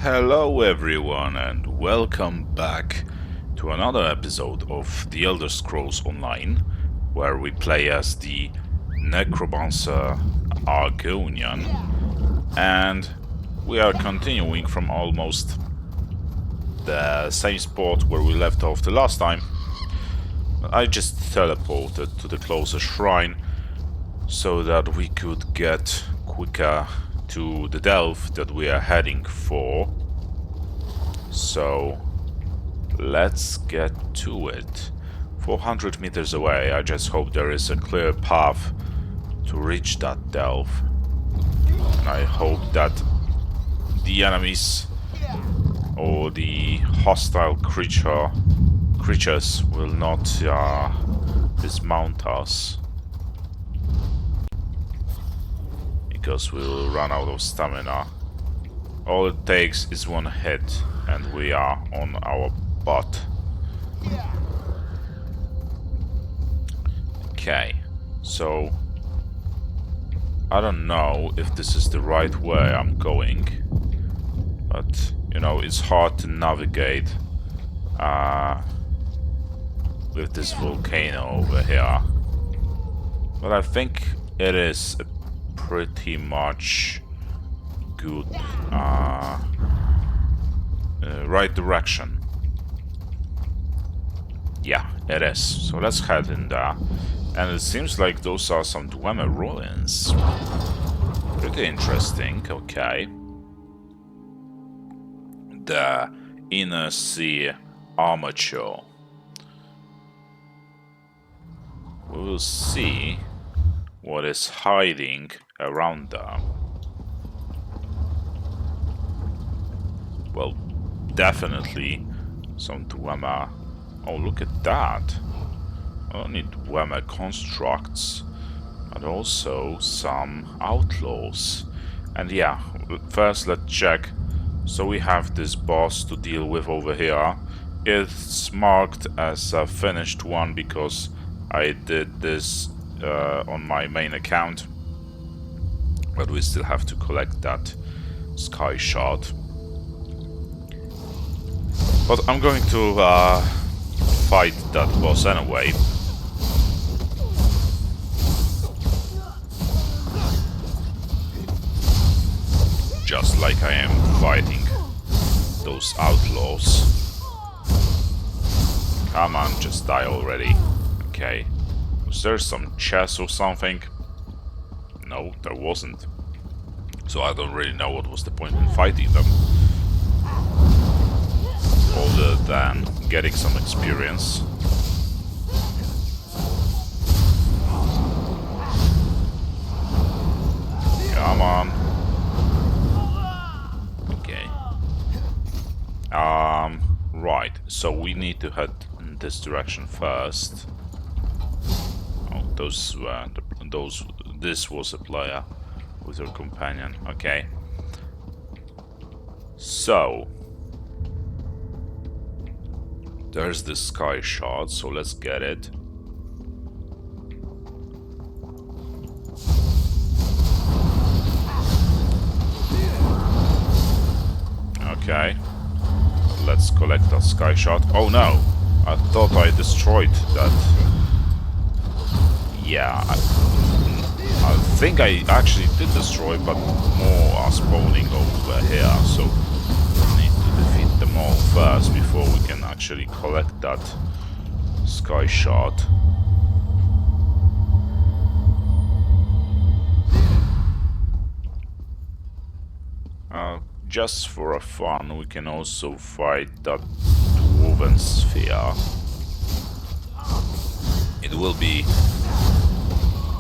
Hello everyone and welcome back to another episode of The Elder Scrolls Online, where we play as the Necromancer Argonian, and we are continuing from almost the same spot where we left off the last time. I just teleported to the closest shrine so that we could get quicker to the delve that we are heading for. So let's get to it. 400 meters away, I just hope there is a clear path to reach that delve. And I hope that the enemies or the hostile creatures will not dismount us, because we will run out of stamina. All it takes is one hit and we are on our butt. Okay, so I don't know if this is the right way I'm going, but you know, it's hard to navigate with this volcano over here. But I think it is a pretty much good right direction. Yeah, it is. So let's head in there. And it seems like those are some Dwemer ruins. Pretty interesting, okay. The Inner Sea Armature. We will see what is hiding around there. Well, definitely some Dwemer. Oh, look at that. Not only Dwemer constructs, but also some outlaws. And yeah, first let's check. So we have this boss to deal with over here. It's marked as a finished one because I did this on my main account. But we still have to collect that sky shard. But I'm going to fight that boss anyway. Just like I am fighting those outlaws. Come on, just die already. Okay. Was there some chest or something? No, there wasn't. So I don't really know what was the point in fighting them. Other than getting some experience. Come on. Okay. Right. So we need to head in this direction first. Oh, this was a player with her companion. Okay. So there's the sky shard, so let's get it. Okay. Let's collect that sky shard. Oh no! I thought I destroyed that. Yeah, I think I actually did destroy, but more are spawning over here, so we need to defeat them all first before we can actually collect that sky shard. Just for a fun, we can also fight that dwarven sphere. It will be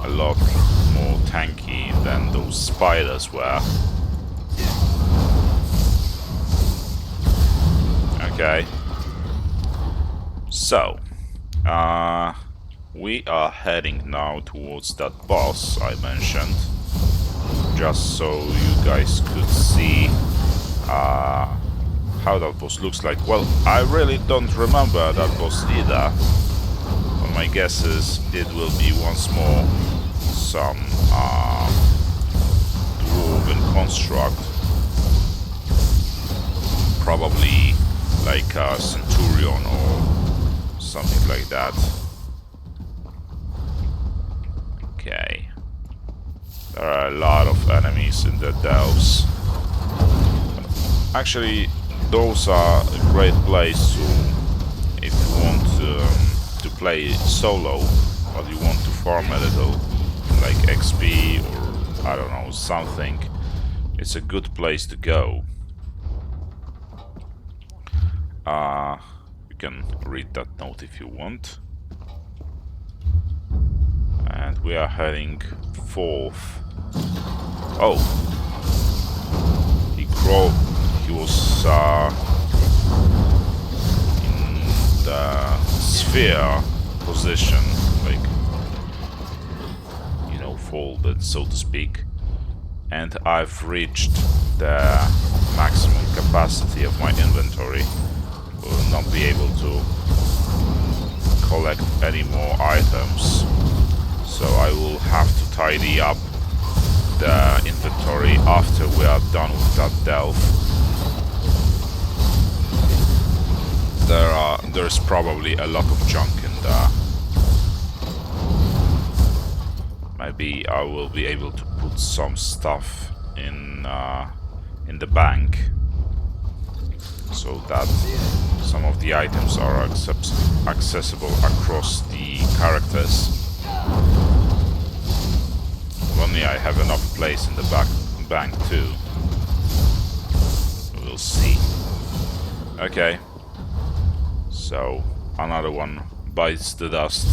a lot more tanky than those spiders were. Okay. So, we are heading now towards that boss I mentioned. Just so you guys could see how that boss looks like. Well, I really don't remember that boss either. But my guess is it will be once more some dwarven construct. probably like a centurion or something like that. Okay. There are a lot of enemies in the delves. Actually, those are a great place to, if you want to play solo, but you want to farm a little, like XP or I don't know, something. It's a good place to go. You can read that note if you want. And we are heading forth. Oh, he crawled. He was in the sphere position, like, you know, folded, so to speak. And I've reached the maximum capacity of my inventory. Will not be able to collect any more items, so I will have to tidy up the inventory after we are done with that delve. There's probably a lot of junk in there. Maybe I will be able to put some stuff in the bank, so that some of the items are accessible across the characters. Only I have enough place in the bank too. We'll see. Okay. So another one bites the dust.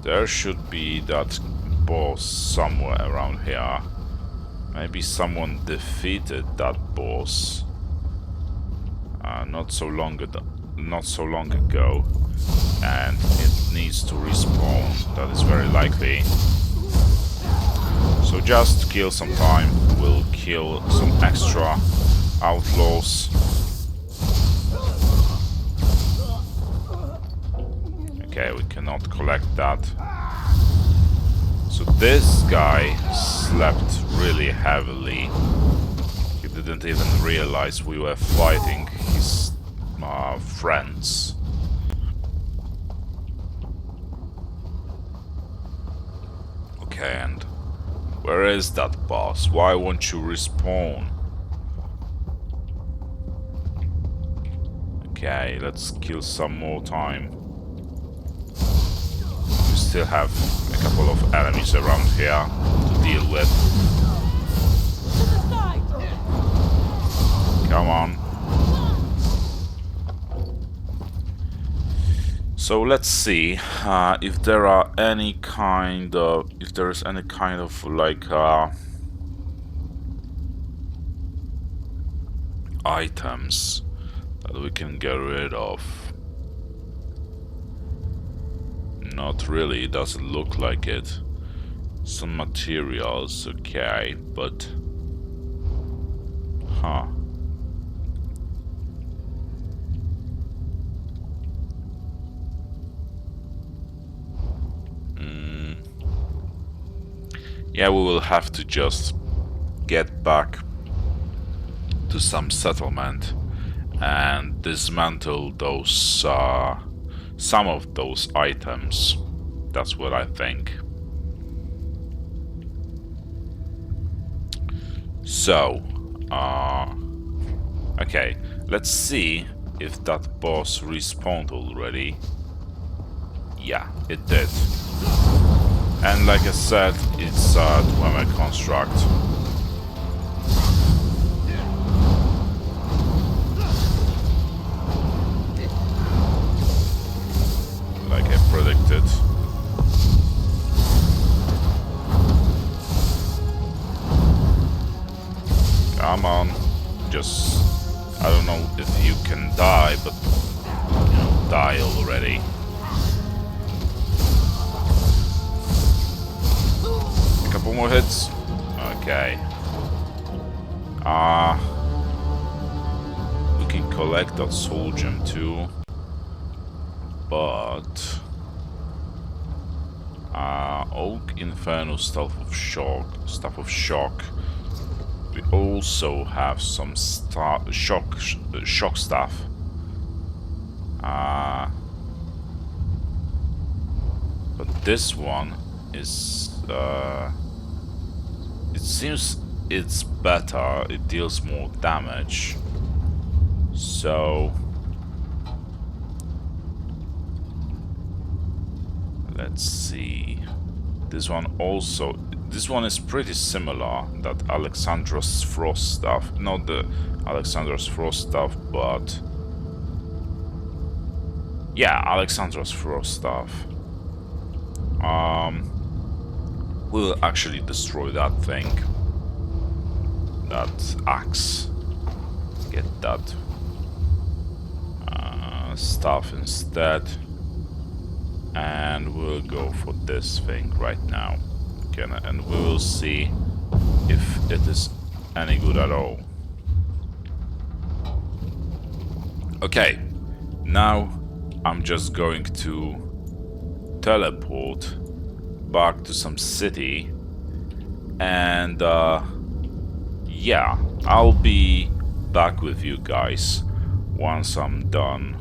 There should be that boss somewhere around here. Maybe someone defeated that boss not so long ago, and it needs to respawn. That is very likely. So just kill some time. We'll kill some extra outlaws. Okay, we cannot collect that. So this guy slept really heavily. He didn't even realize we were fighting his friends. Okay, and where is that boss? Why won't you respawn? Okay, let's kill some more time. We still have a couple of enemies around here to deal with. Come on. So let's see if there are any kind of, if there is any kind of like items that we can get rid of. Not really, it doesn't look like it. Some materials, okay, but huh. Yeah, we will have to just get back to some settlement and dismantle those some of those items. That's what I think. So okay, let's see if that boss respawned already. Yeah, it did. And like I said, it's a Dwemer construct. Like I predicted. Come on. Just, I don't know if you can die, but, you know, die already. A couple more hits. Okay. We can collect that soul gem too. but Oak Inferno Staff of Shock. We also have some shock stuff. But this one is it seems it's better. It deals more damage. So let's see. This one is pretty similar. That Alexandra's Frost stuff, not the Alexandra's Frost stuff, but yeah, Alexandra's Frost stuff. We'll actually destroy that thing. That axe. Get that stuff instead. And we'll go for this thing right now. Okay, and we will see if it is any good at all. Okay, now I'm just going to teleport back to some city, and yeah, I'll be back with you guys once I'm done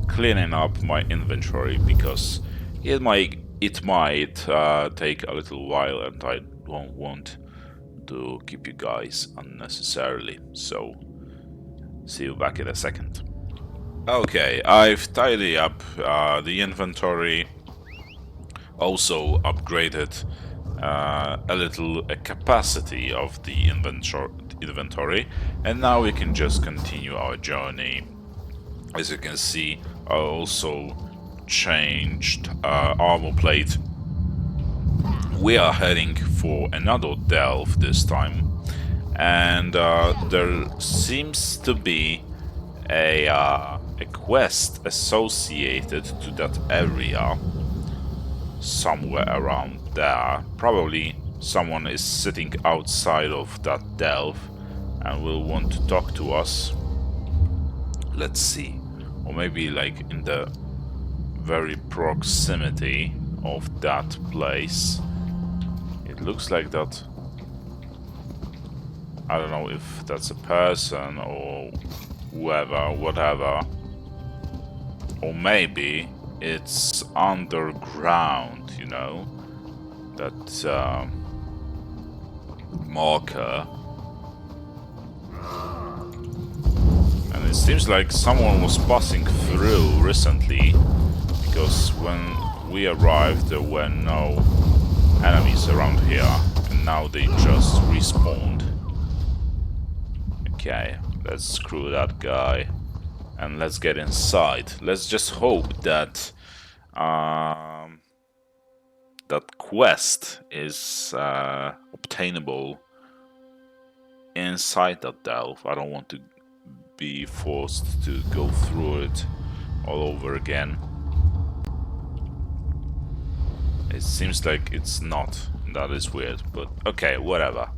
cleaning up my inventory, because it might take a little while, and I don't want to keep you guys unnecessarily. So see you back in a second. Okay, I've tidied up the inventory, also upgraded a little capacity of the inventory, and now we can just continue our journey. As you can see, I also changed armor plate. We are heading for another delve this time, and there seems to be a quest associated to that area somewhere around there. Probably someone is sitting outside of that delve and will want to talk to us. Let's see. Or maybe like in the very proximity of that place. It looks like that. I don't know if that's a person or whoever, whatever. Or maybe it's underground, you know? That marker. And it seems like someone was passing through recently, because when we arrived there were no enemies around here, and now they just respawned. Okay, let's screw that guy and let's get inside. Let's just hope that that quest is obtainable inside that delve. I don't want to be forced to go through it all over again. It seems like it's not. That is weird, but okay, whatever.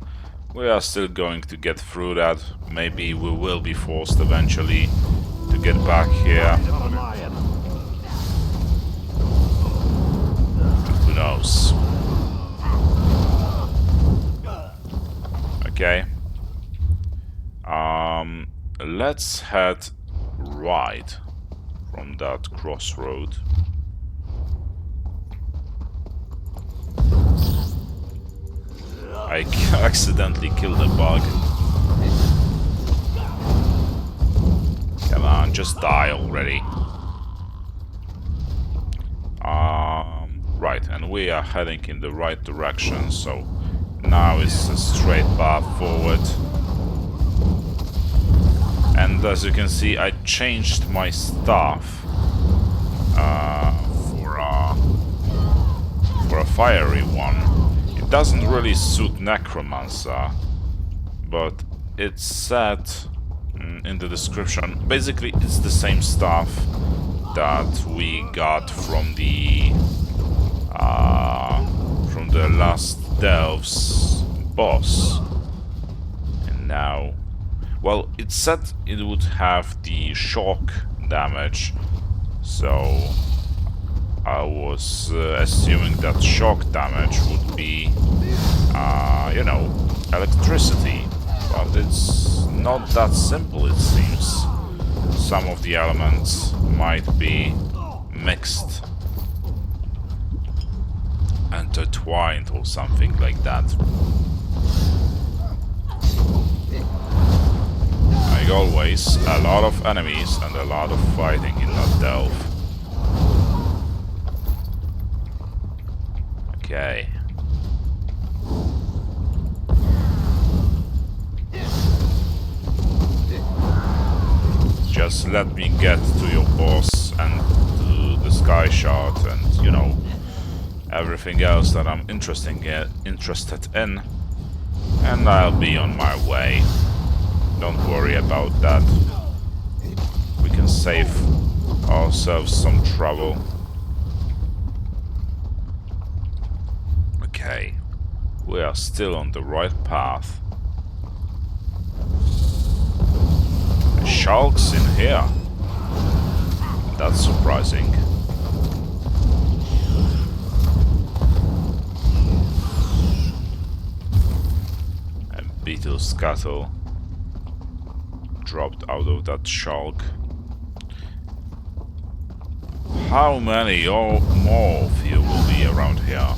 We are still going to get through that. Maybe we will be forced eventually to get back here. Who knows? Okay. Let's head right from that crossroad. I accidentally killed a bug. Come on, just die already. Right, and we are heading in the right direction, so now it's a straight path forward. And as you can see, I changed my staff for a fiery one. It doesn't really suit Necromancer, but it's said in the description. Basically, it's the same stuff that we got from the last Delve's boss. And now, well, it said it would have the shock damage So I was assuming that shock damage would be, you know, electricity, but it's not that simple, it seems. Some of the elements might be mixed, intertwined or something like that. Like always, a lot of enemies and a lot of fighting in that delve. Okay. Just let me get to your boss and to the sky shard and, you know, everything else that I'm interested in, and I'll be on my way. Don't worry about that. We can save ourselves some trouble. Okay, we are still on the right path. Sharks in here. That's surprising. A beetle scuttle dropped out of that shark. How many or more of you will be around here?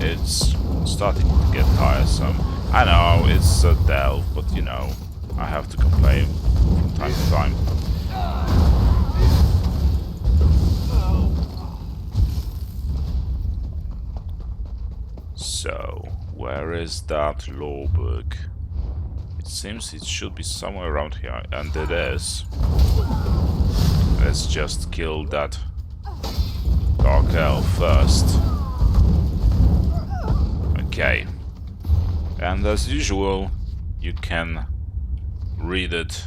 It's starting to get tiresome. I know, it's a delve, but you know, I have to complain from time to time. So, where is that law book? It seems it should be somewhere around here, and it is. Let's just kill that dark elf first. Okay. And as usual, you can read it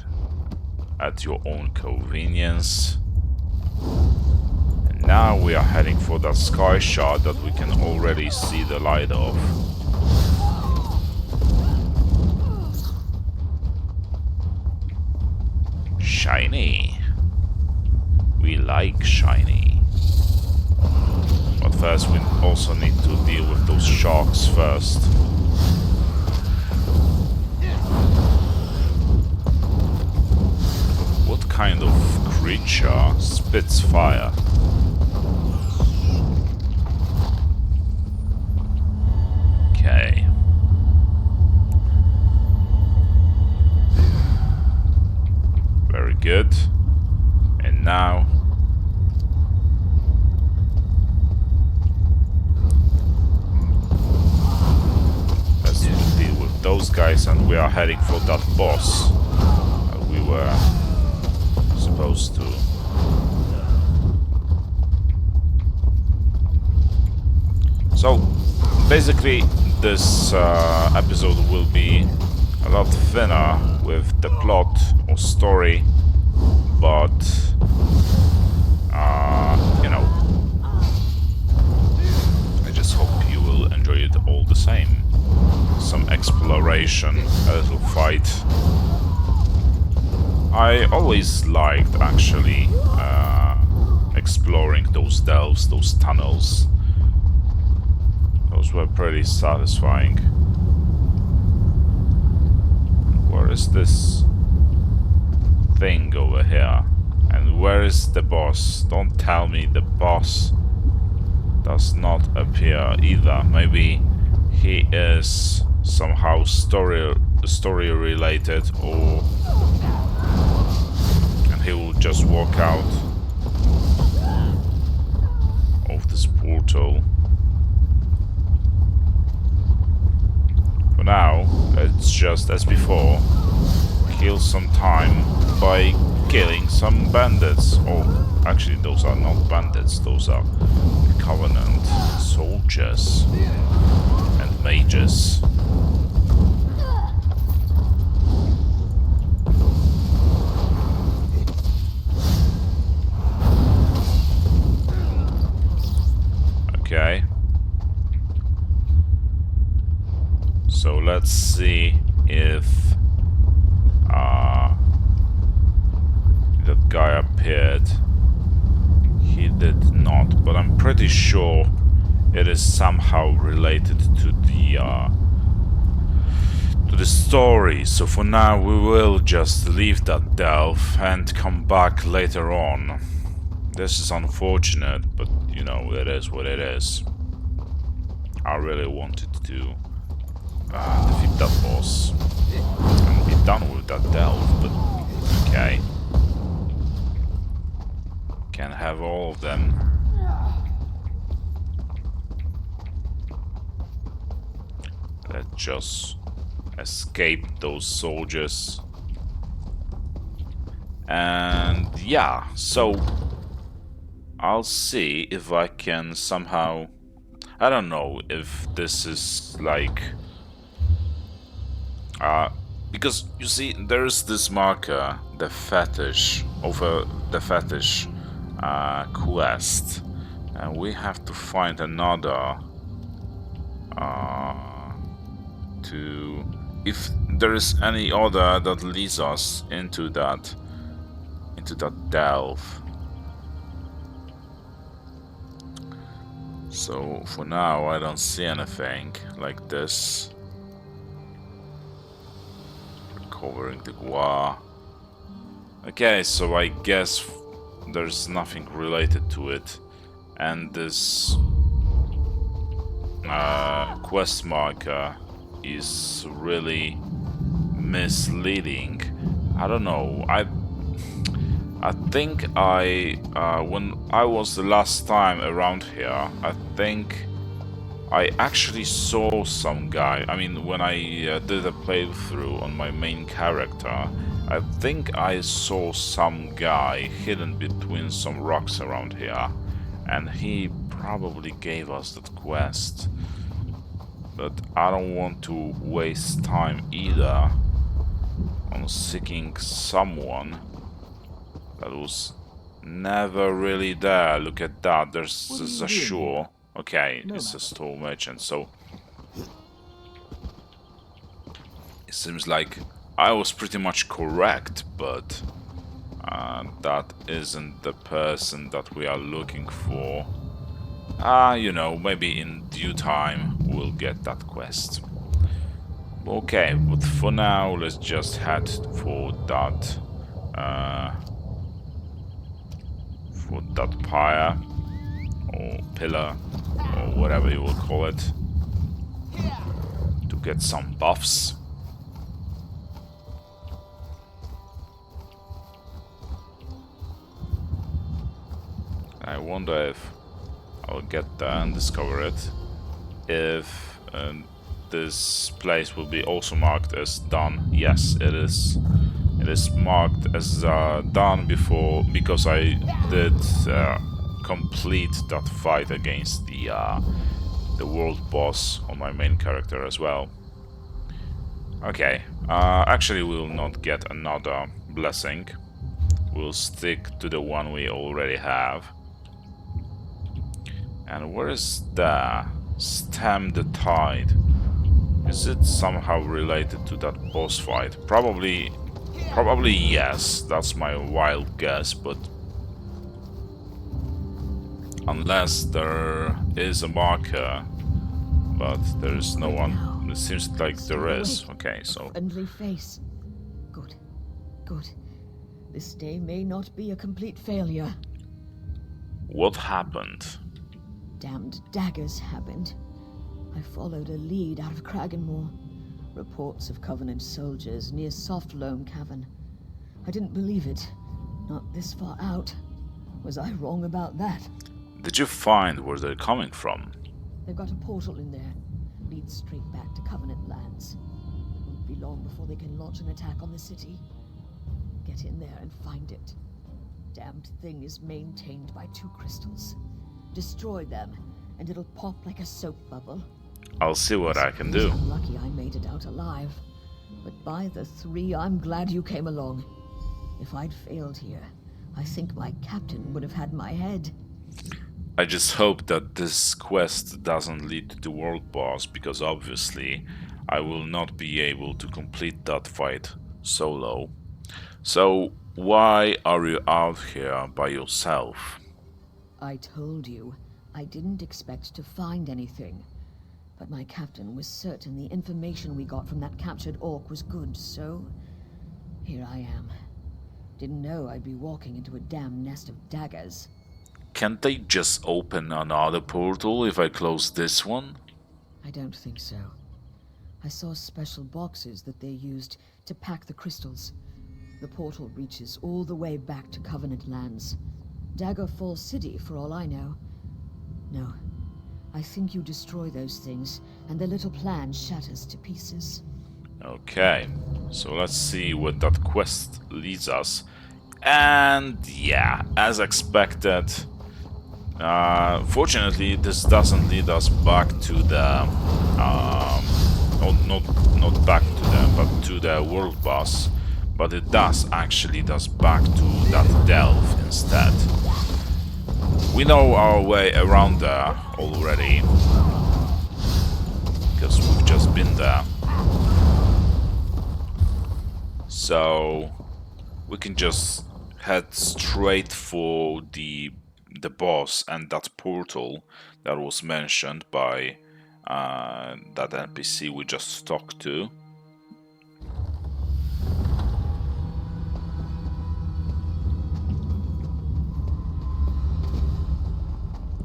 at your own convenience. And now we are heading for that sky shard that we can already see the light of. Shiny. We like shiny. But first we also need to deal with those sharks first. What kind of creature spits fire? Okay. Very good. And now let's deal with those guys, and we are heading for that boss we were supposed to. So basically this episode will be a lot thinner with the plot or story, but you know, I just hope you will enjoy it all the same. Some exploration, a little fight. I always liked actually exploring those delves, those tunnels. Those were pretty satisfying. Where is this thing over here? And where is the boss? Don't tell me the boss does not appear either. Maybe he is somehow story related, or and he will just walk out of this portal. For now, let's just, as before, kill some time by killing some bandits. Oh, actually those are not bandits, those are Covenant soldiers and mages. Okay. So let's see if that guy appeared. we did not, but I'm pretty sure it is somehow related to the story. So for now we will just leave that delve and come back later on. This is unfortunate, but you know, it is what it is. I really wanted to defeat that boss and be done with that delve, but okay. Can't have all of them. Let's just escape those soldiers. And yeah, so I'll see if I can somehow... I don't know if this is like... because you see, there's this marker, the fetish, over the fetish quest, and we have to find another to... if there is any other that leads us into that delve. So for now I don't see anything like this. Recovering the Gua. Okay, so I guess there's nothing related to it, and this quest marker is really misleading. I don't know. I think when I was the last time around here, I think I actually saw some guy. I mean, when I did a playthrough on my main character, I think I saw some guy hidden between some rocks around here, and he probably gave us that quest. But I don't want to waste time either on seeking someone that was never really there. Look at that, there's a shore. Okay, it's a store merchant, so it seems like I was pretty much correct, but that isn't the person that we are looking for. You know, maybe in due time we'll get that quest. Okay, but for now let's just head for that pyre or pillar or whatever you will call it, to get some buffs. I wonder if I'll get there and discover it, if this place will be also marked as done. Yes, it is. It is marked as done before, because I did complete that fight against the world boss on my main character as well. Okay, actually we will not get another blessing. We'll stick to the one we already have. And where is the stem the tide? Is it somehow related to that boss fight? Probably yes, that's my wild guess, but unless there is a marker, but there is no one. It seems like there is. Okay, so friendly face. Good. This day may not be a complete failure. what happened? Damned daggers happened. I followed a lead out of Kraganmore. Reports of Covenant soldiers near Soft Loam Cavern. I didn't believe it. Not this far out. Was I wrong about that? Did you find where they're coming from? They've got a portal in there. Leads straight back to Covenant lands. Won't be long before they can launch an attack on the city. Get in there and find it. Damned thing is maintained by 2 crystals. Destroy them, and it'll pop like a soap bubble. I'll see what I can do. I'm lucky I made it out alive. But by the 3, I'm glad you came along. If I'd failed here, I think my captain would have had my head. I just hope that this quest doesn't lead to the world boss, because obviously I will not be able to complete that fight solo. So why are you out here by yourself? I told you, I didn't expect to find anything. But my captain was certain the information we got from that captured orc was good, so... here I am. Didn't know I'd be walking into a damn nest of daggers. Can't they just open another portal if I close this one? I don't think so. I saw special boxes that they used to pack the crystals. The portal reaches all the way back to Covenant lands. Dagger Falls City, for all I know. No. I think you destroy those things, and the little plan shatters to pieces. Okay, so let's see what that quest leads us. And yeah, as expected, fortunately this doesn't lead us back to the not back to them, but to the world boss, but it does actually lead us back to that delve instead. We know our way around there already, because we've just been there. So we can just head straight for the boss and that portal that was mentioned by that NPC we just talked to.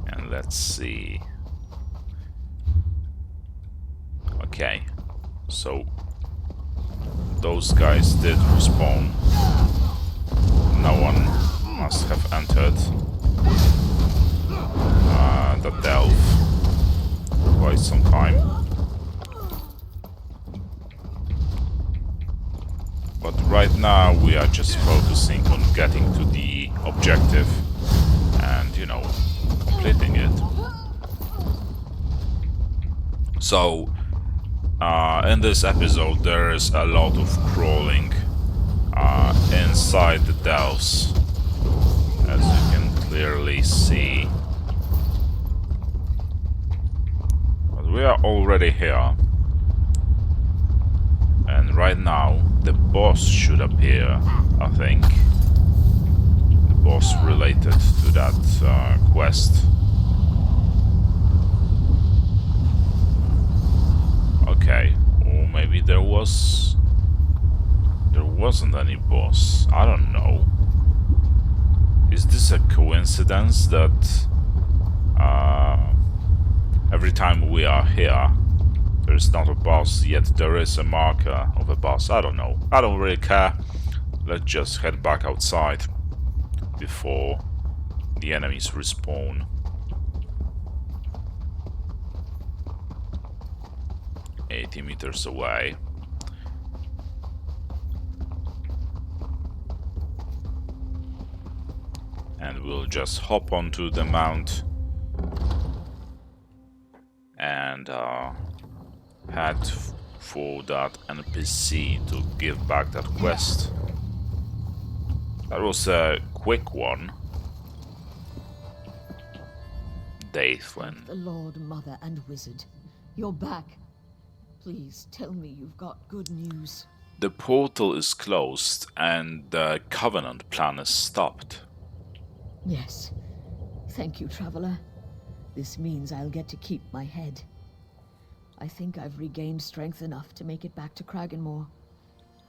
And let's see. Okay, so those guys did respawn. No one must have entered the delve quite some time. But right now we are just focusing on getting to the objective and, you know, completing it. So, in this episode there is a lot of crawling inside the delves, as you can clearly see. But we are already here. And right now the boss should appear, I think. The boss related to that quest. Okay, or maybe there wasn't any boss. I don't know. Is this a coincidence that every time we are here there's not a boss, yet there is a marker of a boss? I don't know. I don't really care. Let's just head back outside before the enemies respawn. 80 meters away. And we'll just hop onto the mount and head for that NPC to give back that quest. That was a quick one. Dathlin. The Lord, Mother, and Wizard. You're back. Please tell me you've got good news. The portal is closed and the Covenant plan is stopped. Yes. Thank you, Traveler. This means I'll get to keep my head. I think I've regained strength enough to make it back to Kragenmoor.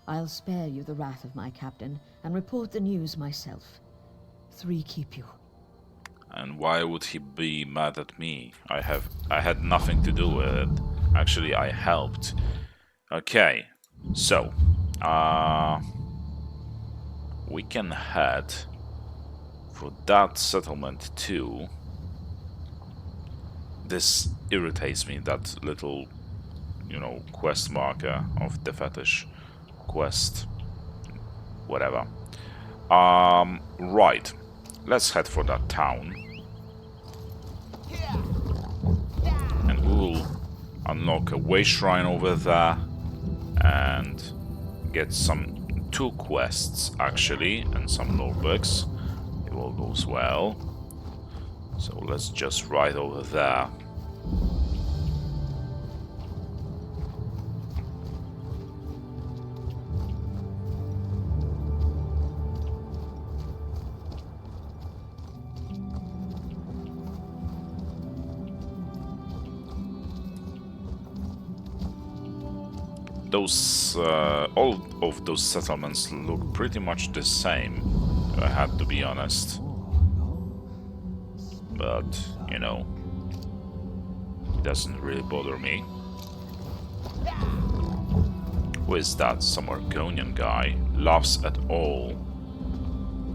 I'll spare you the wrath of my captain and report the news myself. 3 keep you. And why would he be mad at me? I had nothing to do with it. Actually, I helped. Okay, so we can head for that settlement too. This irritates me, that little, you know, quest marker of the fetish quest. Whatever. Right. Let's head for that town. And we will unlock a way shrine over there and get 2 quests actually, and some notebooks. It all goes well. So let's just ride over there. those all of those settlements look pretty much the same, I had to be honest. But, you know, it doesn't really bother me. Who is that? Some Argonian guy. Laughs at all.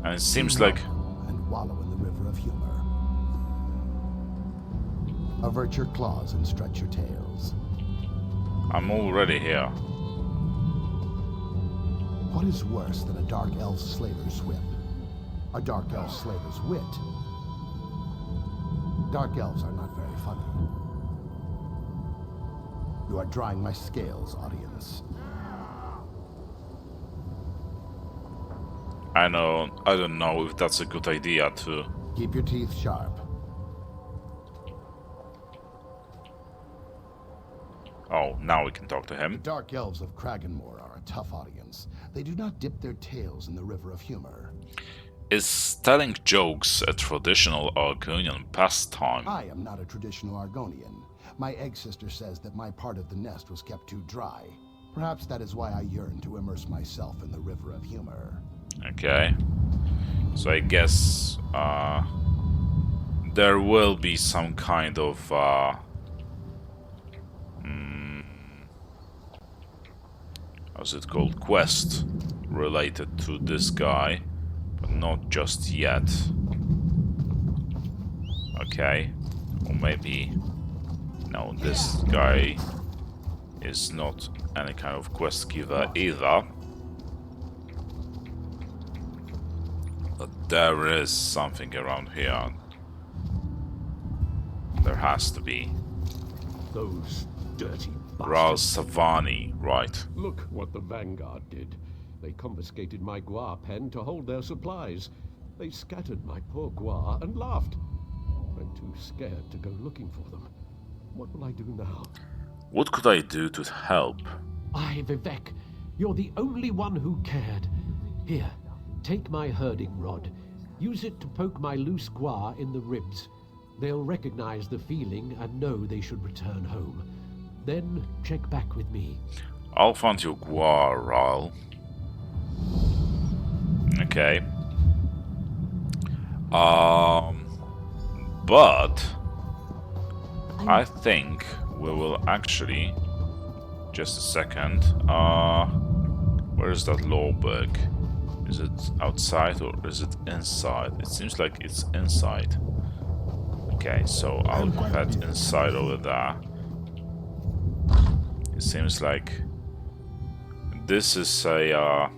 And it seems like... And wallow in the river of humor. Avert your claws and stretch your tails. I'm already here. What is worse than a dark elf slaver's whip? A dark elf slaver's wit. Dark elves are not very funny. You are drying my scales, audience. I don't know if that's a good idea to... Keep your teeth sharp. Oh, now we can talk to The him. dark elves of Kraganmore are a tough audience. They do not dip their tails in the river of humor. Is telling jokes a traditional Argonian pastime? I am not a traditional Argonian. My egg sister says that my part of the nest was kept too dry. Perhaps that is why I yearn to immerse myself in the river of humor. Okay. So I guess there will be some kind of how's it called? Quest related to this guy, but not just yet. Okay. Or maybe... No, this guy is not any kind of quest giver either. But there is something around here. There has to be. Those dirty Raz bastards. Savani, right. Look what the Vanguard did. They confiscated my guar pen to hold their supplies. They scattered my poor guar and laughed. I'm too scared to go looking for them. What will I do now? What could I do to help? Aye, Vivek, you're the only one who cared. Here, take my herding rod. Use it to poke my loose guar in the ribs. They'll recognize the feeling and know they should return home. Then check back with me. I'll find your guar, Ral. Okay. But I think we will actually... Just a second. Where is that Lawberg? Is it outside or is it inside? It seems like it's inside. Okay, so I'll head inside over there. It seems like this is a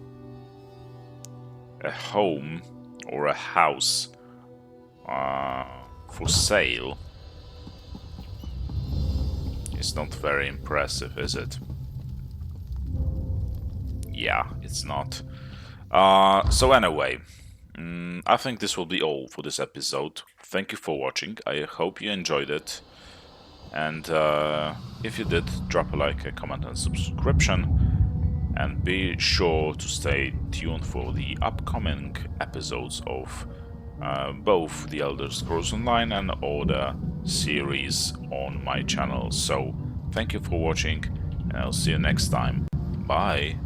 home or a house for sale. It's not very impressive, is it? Yeah, it's not. So anyway, I think this will be all for this episode. Thank you for watching. I hope you enjoyed it. And if you did, drop a like, a comment and subscription. And be sure to stay tuned for the upcoming episodes of both The Elder Scrolls Online and other series on my channel. So, thank you for watching, and I'll see you next time. Bye!